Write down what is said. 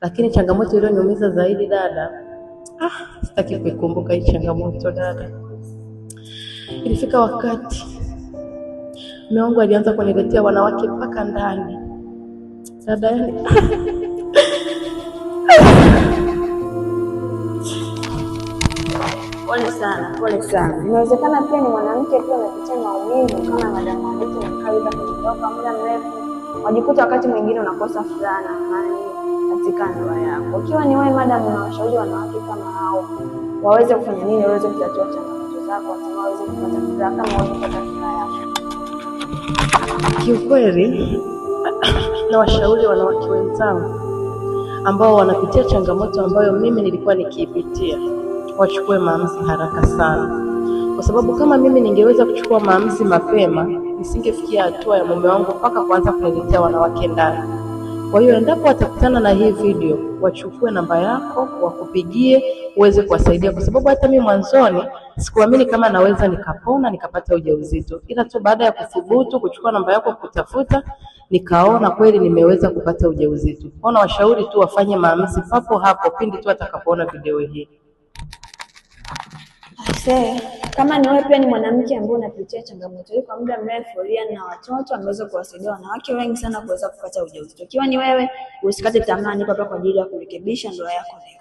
Lakini changamoto iliyoniumiza zaidi dada, sitaki kuikumbuka hii changamoto dada. Ilifika wakati mume wangu alianza kuniletea wanawake mpaka ndani dada, yani Pole sana, pole sana. Inawezekana pia ni mwanamke pia unapitia maumivu kama madamu Anita na kawaida kutoka muda mrefu. Wajikuta wakati mwingine unakosa furaha na amani katika ndoa yako. Ukiwa ni wewe madam, unawashauri wanawake kama hao waweze kufanya nini waweze kutatua changamoto zako, hata waweze kupata furaha kama wao kupata furaha yako? Kiukweli na washauri wanawake wenzangu ambao wanapitia changamoto ambayo mimi nilikuwa nikiipitia, wachukue maamuzi haraka sana, kwa sababu kama mimi ningeweza kuchukua maamuzi mapema, nisingefikia hatua ya mume wangu mpaka kuanza kuniletea wanawake ndani. Kwa hiyo endapo watakutana na hii video, wachukue namba yako, wakupigie uweze kuwasaidia, kwa sababu hata mimi mwanzoni sikuamini kama naweza nikapona nikapata ujauzito, ila tu baada ya kuthubutu kuchukua namba yako kutafuta, nikaona kweli nimeweza kupata ujauzito. Ona, washauri tu wafanye maamuzi papo hapo pindi tu atakapoona video hii. Kama ni wewe pia ni mwanamke ambaye unapitia changamoto hii kwa muda mrefu, Rian na watoto ameweza kuwasaidia wanawake wengi sana kuweza kupata ujauzito. Ikiwa ni wewe, usikate tamaa, niko hapa kwa ajili ya kurekebisha ndoa yako leo.